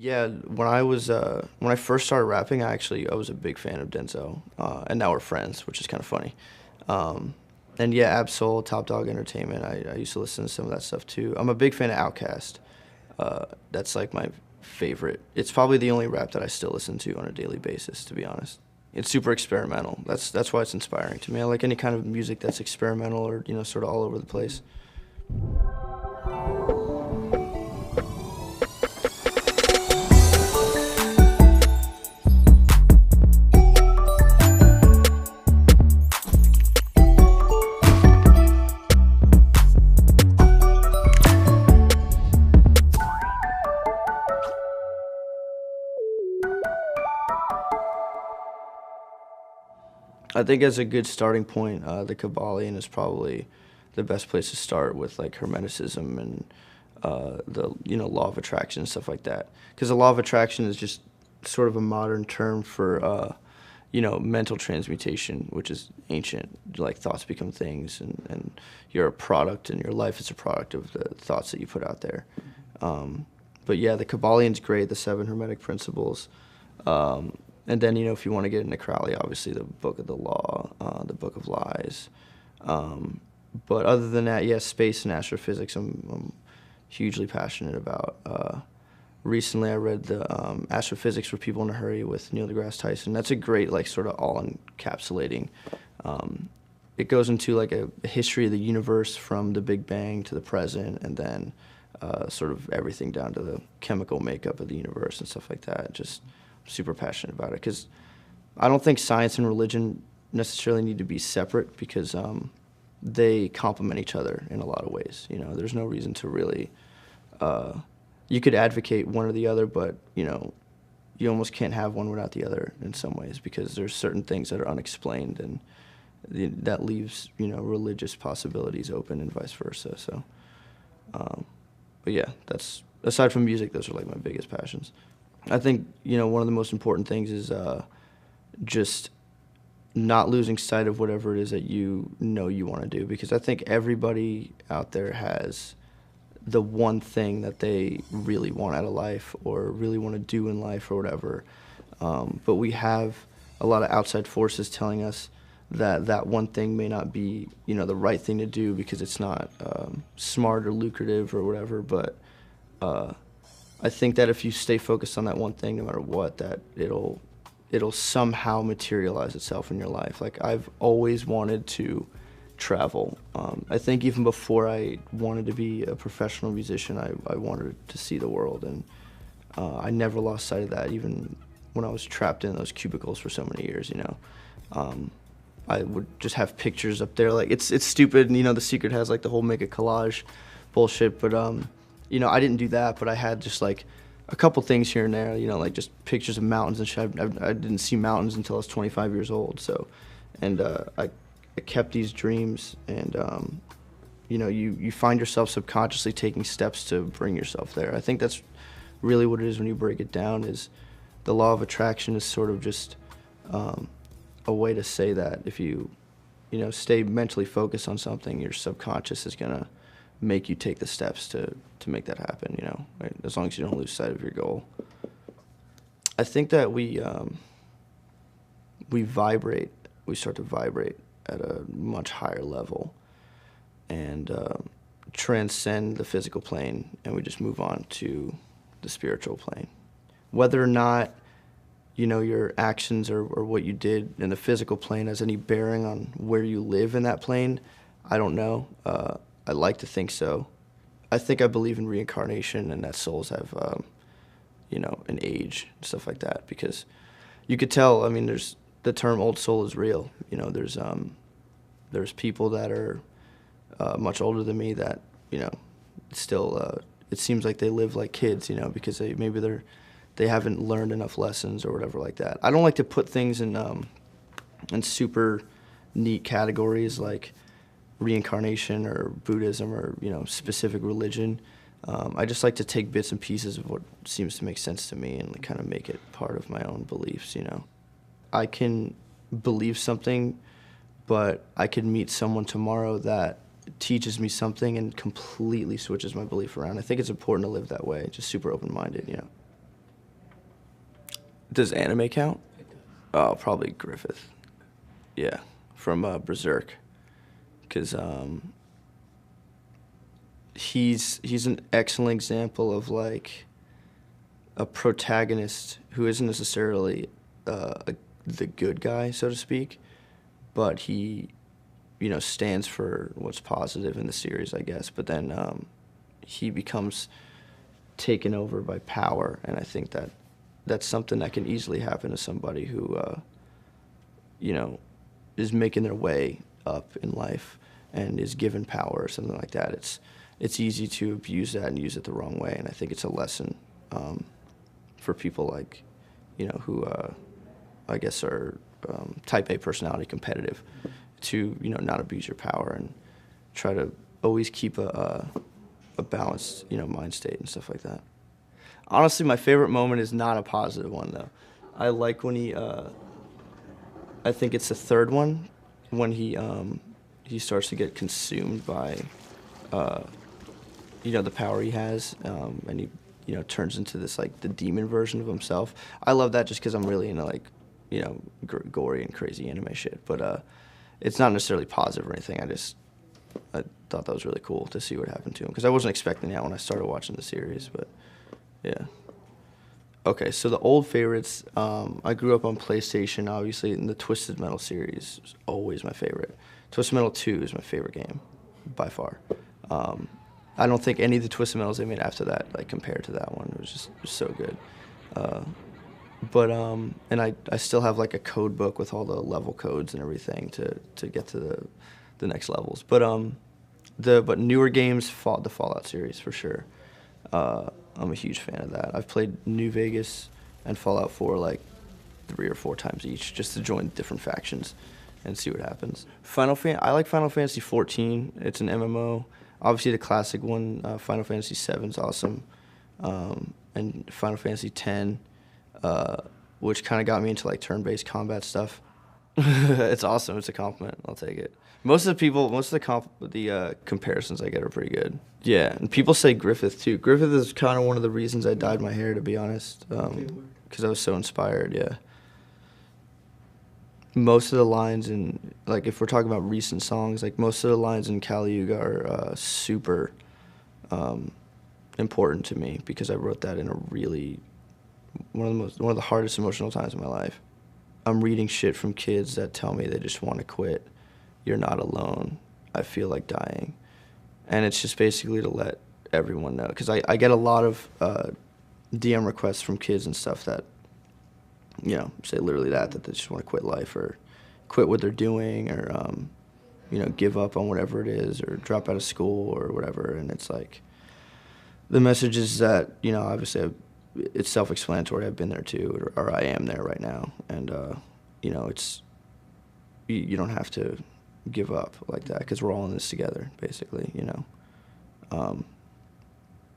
Yeah, when I first started rapping, I was a big fan of Denzel, and now we're friends, which is kind of funny. Um, and yeah, Absol, Top Dog Entertainment. I used to listen to some of that stuff too. I'm a big fan of Outkast. That's like my favorite. It's probably the only rap that I still listen to on a daily basis, to be honest. It's super experimental. That's why it's inspiring to me. I like any kind of music that's experimental or sort of all over the place. I think as a good starting point, the Kabbalion is probably the best place to start with like Hermeticism and the law of attraction and stuff like that. Because the law of attraction is just sort of a modern term for mental transmutation, which is ancient. Like thoughts become things, and you're a product, and your life is a product of the thoughts that you put out there. But yeah, the Kybalion's great. The seven Hermetic principles. And then, if you want to get into Crowley, obviously the Book of the Law, the Book of Lies. But other than that, yeah, space and astrophysics I'm hugely passionate about. Recently I read the Astrophysics for People in a Hurry with Neil deGrasse Tyson. That's a great, like, sort of all-encapsulating. It goes into, like, a history of the universe from the Big Bang to the present, and then sort of everything down to the chemical makeup of the universe and stuff like that. Just super passionate about it because I don't think science and religion necessarily need to be separate because they complement each other in a lot of ways. There's no reason to really. You could advocate one or the other, but you almost can't have one without the other in some ways because there's certain things that are unexplained, and that leaves religious possibilities open and vice versa. So, but yeah, that's aside from music, those are like my biggest passions. I think, one of the most important things is just not losing sight of whatever it is that you want to do, because I think everybody out there has the one thing that they really want out of life or really want to do in life or whatever. But we have a lot of outside forces telling us that that one thing may not be, the right thing to do because it's not smart or lucrative or whatever. But I think that if you stay focused on that one thing, no matter what, that it'll somehow materialize itself in your life. Like, I've always wanted to travel. I think even before I wanted to be a professional musician, I wanted to see the world, and I never lost sight of that, even when I was trapped in those cubicles for so many years. I would just have pictures up there. Like, it's stupid, and The Secret has like the whole make a collage bullshit, but I didn't do that, but I had just like a couple things here and there, like just pictures of mountains and shit. I didn't see mountains until I was 25 years old. So, and I kept these dreams, and you find yourself subconsciously taking steps to bring yourself there. I think that's really what it is when you break it down. Is the law of attraction is sort of just a way to say that if you stay mentally focused on something, your subconscious is gonna make you take the steps to make that happen, right? As long as you don't lose sight of your goal. I think that we start to vibrate at a much higher level and transcend the physical plane, and we just move on to the spiritual plane. Whether or not your actions or what you did in the physical plane has any bearing on where you live in that plane, I don't know. I like to think so. I think I believe in reincarnation and that souls have, an age and stuff like that, because you could tell. I mean, there's the term "old soul" is real. There's people that are much older than me that still it seems like they live like kids, because they haven't learned enough lessons or whatever like that. I don't like to put things in super neat categories like reincarnation or Buddhism or specific religion. I just like to take bits and pieces of what seems to make sense to me and kind of make it part of my own beliefs. I can believe something, but I could meet someone tomorrow that teaches me something and completely switches my belief around. I think it's important to live that way, just super open-minded. Does anime count? Oh, probably Griffith. Yeah, from Berserk, because he's an excellent example of like a protagonist who isn't necessarily the good guy, so to speak, but he, stands for what's positive in the series, I guess. But then he becomes taken over by power, and I think that that's something that can easily happen to somebody who, is making their way up in life and is given power or something like that. It's easy to abuse that and use it the wrong way, and I think it's a lesson for people like, who I guess are type A personality competitive, to not abuse your power and try to always keep a balanced mind state and stuff like that. Honestly, my favorite moment is not a positive one though. I like when he I think it's the third one when he starts to get consumed by the power he has, and he turns into this like the demon version of himself. I love that just because I'm really into like gory and crazy anime shit. But it's not necessarily positive or anything. I thought that was really cool to see what happened to him because I wasn't expecting that when I started watching the series. But yeah. Okay, so the old favorites. I grew up on PlayStation, obviously, and the Twisted Metal series is always my favorite. Twisted Metal 2 is my favorite game, by far. I don't think any of the Twisted Metals they made after that, like, compared to that one. It was so good. And I still have, like, a code book with all the level codes and everything to get to the next levels. But newer games, the Fallout series, for sure. I'm a huge fan of that. I've played New Vegas and Fallout 4 like 3 or 4 times each just to join different factions and see what happens. I like Final Fantasy 14. It's an MMO. Obviously the classic one, Final Fantasy 7 is awesome. And Final Fantasy 10, which kind of got me into like turn-based combat stuff. It's awesome. It's a compliment. I'll take it. Most of the comparisons I get are pretty good. Yeah, and people say Griffith too. Griffith is kind of one of the reasons I dyed my hair, to be honest, because I was so inspired. Yeah. Most of the lines in, like, if we're talking about recent songs, like most of the lines in Caliuga are super important to me because I wrote that in a really one of the hardest emotional times of my life. I'm reading shit from kids that tell me they just want to quit. You're not alone. I feel like dying. And it's just basically to let everyone know. Because I get a lot of DM requests from kids and stuff that, say literally that they just want to quit life or quit what they're doing or, give up on whatever it is or drop out of school or whatever. And it's like, the message is that, obviously it's self-explanatory. I've been there too, or I am there right now. And, it's, you don't have to give up like that because we're all in this together, basically, and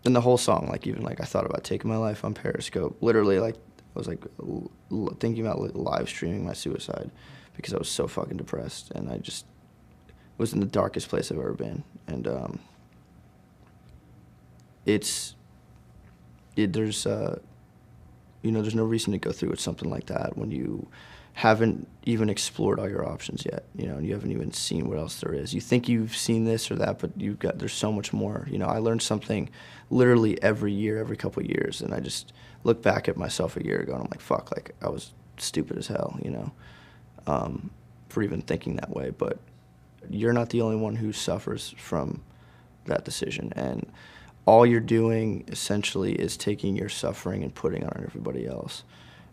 the whole song, like, even like I thought about taking my life on Periscope. Literally, like, I was like thinking about like, live streaming my suicide because I was so fucking depressed and I just was in the darkest place I've ever been. And there's no reason to go through with something like that when you haven't even explored all your options yet, and you haven't even seen what else there is. You think you've seen this or that, but there's so much more. I learned something literally every year, every couple of years, and I just look back at myself a year ago and I'm like, fuck, like I was stupid as hell, for even thinking that way. But you're not the only one who suffers from that decision, and all you're doing essentially is taking your suffering and putting it on everybody else.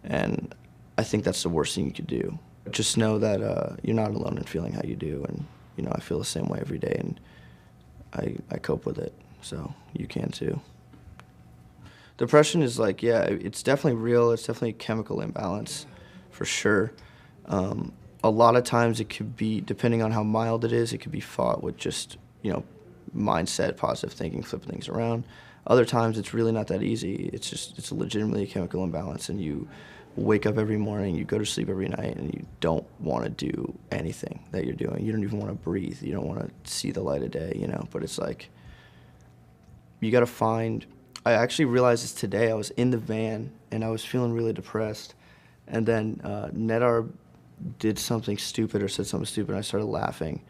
And I think that's the worst thing you could do. Just know that you're not alone in feeling how you do, and I feel the same way every day, and I cope with it, so you can too. Depression is like, yeah, it's definitely real. It's definitely a chemical imbalance, for sure. A lot of times it could be, depending on how mild it is, it could be fought with just mindset, positive thinking, flipping things around. Other times it's really not that easy. It's legitimately a chemical imbalance, and you wake up every morning, you go to sleep every night, and you don't want to do anything that you're doing. You don't even want to breathe. You don't want to see the light of day, But it's like, you got to find... I actually realized this today. I was in the van, and I was feeling really depressed, And then Nedar did something stupid or said something stupid, and I started laughing.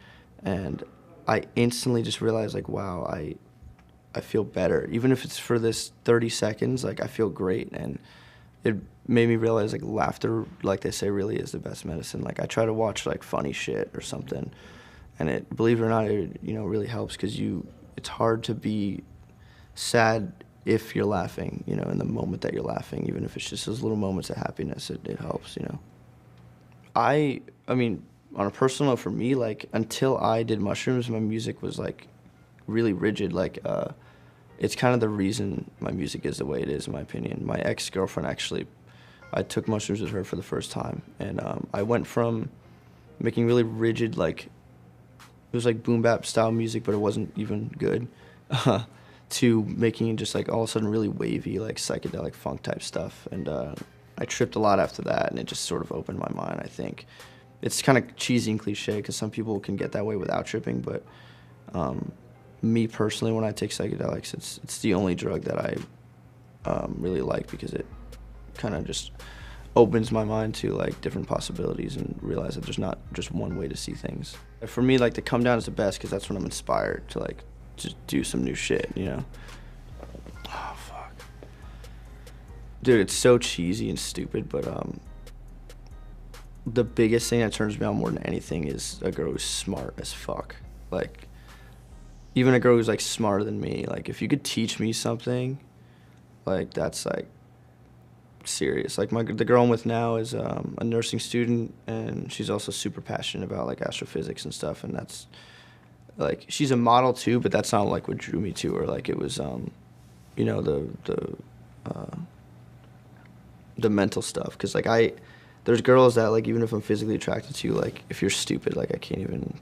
And I instantly just realized, like, wow, I feel better. Even if it's for this 30 seconds, like, I feel great. And it made me realize, like, laughter, like they say, really is the best medicine. Like, I try to watch, like, funny shit or something, and it, believe it or not, it, you know, really helps, because it's hard to be sad if you're laughing, you know, in the moment that you're laughing, even if it's just those little moments of happiness, it helps, you know. I mean, on a personal note, for me, like, until I did mushrooms, my music was, like, really rigid. Like, it's kind of the reason my music is the way it is, in my opinion. My ex-girlfriend, actually, I took mushrooms with her for the first time, and I went from making really rigid, like, it was like boom bap style music, but it wasn't even good, to making just, like, all of a sudden really wavy, like, psychedelic funk type stuff. And I tripped a lot after that, and it just sort of opened my mind, I think. It's kind of cheesy and cliche, because some people can get that way without tripping, but me personally, when I take psychedelics, it's the only drug that I really like, because it kind of just opens my mind to, like, different possibilities, and realize that there's not just one way to see things. For me, like, the come down is the best, because that's when I'm inspired to, like, just do some new shit, you know? Oh, fuck. Dude, it's so cheesy and stupid, but the biggest thing that turns me on more than anything is a girl who's smart as fuck. Like, even a girl who's, like, smarter than me. Like, if you could teach me something, like, that's, like, serious. Like, the girl I'm with now is a nursing student, and she's also super passionate about, like, astrophysics and stuff, and that's, like, she's a model too, but that's not, like, what drew me to her. Like, it was you know, the mental stuff, because, like, there's girls that, like, even if I'm physically attracted to you, like, if you're stupid, like, I can't even,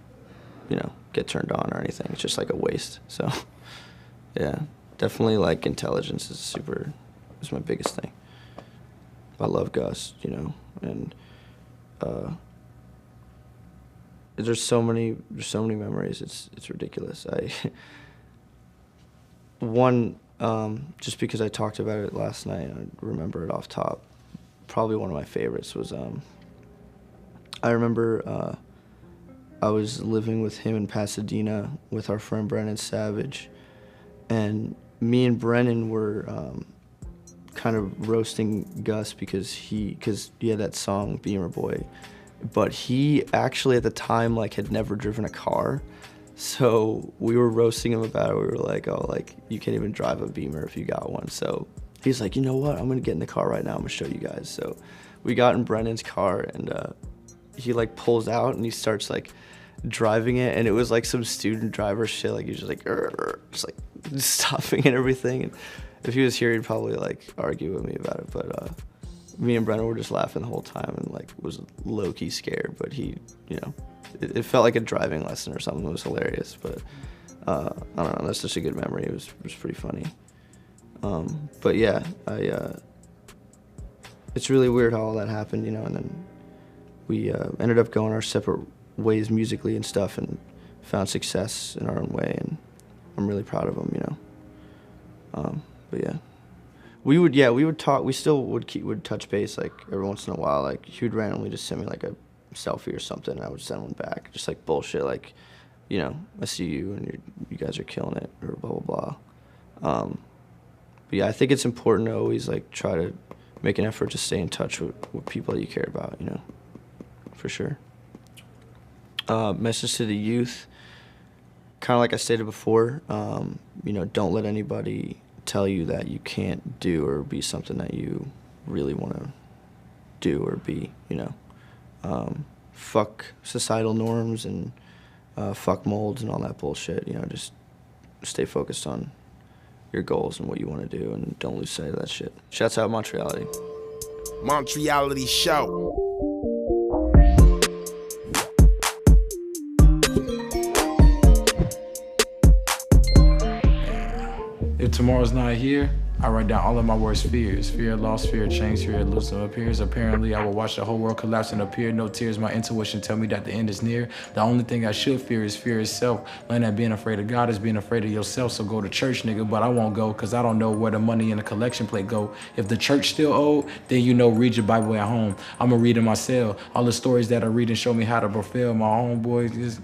you know, get turned on or anything. It's just, like, a waste. So yeah, definitely, like, intelligence is my biggest thing. I love Gus, you know, and there's so many memories. It's ridiculous. Just because I talked about it last night, I remember it off top. Probably one of my favorites was I remember I was living with him in Pasadena with our friend Brennan Savage, and me and Brennan were kind of roasting Gus because he had that song Beamer Boy, but he actually at the time, like, had never driven a car, so we were roasting him about it. We were like, oh, like, you can't even drive a Beamer if you got one. So he's like, you know what, I'm gonna get in the car right now, I'm gonna show you guys. So we got in Brennan's car, and he, like, pulls out and he starts, like, driving it, and it was like some student driver shit. Like, he was just like, just, like, stopping and everything. And if he was here, he'd probably, like, argue with me about it. But me and Brennan were just laughing the whole time, and, like, was low-key scared. But he, you know, it felt like a driving lesson or something. It was hilarious. But I don't know, that's just a good memory. It was pretty funny. But yeah, it's really weird how all that happened, you know. And then we ended up going our separate ways musically and stuff, and found success in our own way, and I'm really proud of him, you know. But yeah, we would talk. We still would touch base, like, every once in a while. Like, he would randomly just send me, like, a selfie or something, and I would send one back, just, like, bullshit, like, you know, I see you and you guys are killing it, or blah blah blah. But yeah, I think it's important to always, like, try to make an effort to stay in touch with people that you care about, you know, for sure. Message to the youth, kind of like I stated before, you know, don't let anybody tell you that you can't do or be something that you really want to do or be, you know. Fuck societal norms and fuck molds and all that bullshit, you know. Just stay focused on your goals and what you want to do, and don't lose sight of that shit. Shouts out Montreality. Montreality show. If tomorrow's not here, I write down all of my worst fears. Fear of loss, fear of change, fear of losing appears. Apparently, I will watch the whole world collapse and appear. No tears, my intuition tell me that the end is near. The only thing I should fear is fear itself. Learn that being afraid of God is being afraid of yourself. So go to church, nigga, but I won't go, cause I don't know where the money in the collection plate go. If the church still old, then you know read your Bible at home. I'ma read in my cell. All the stories that I read and show me how to fulfill my homeboys is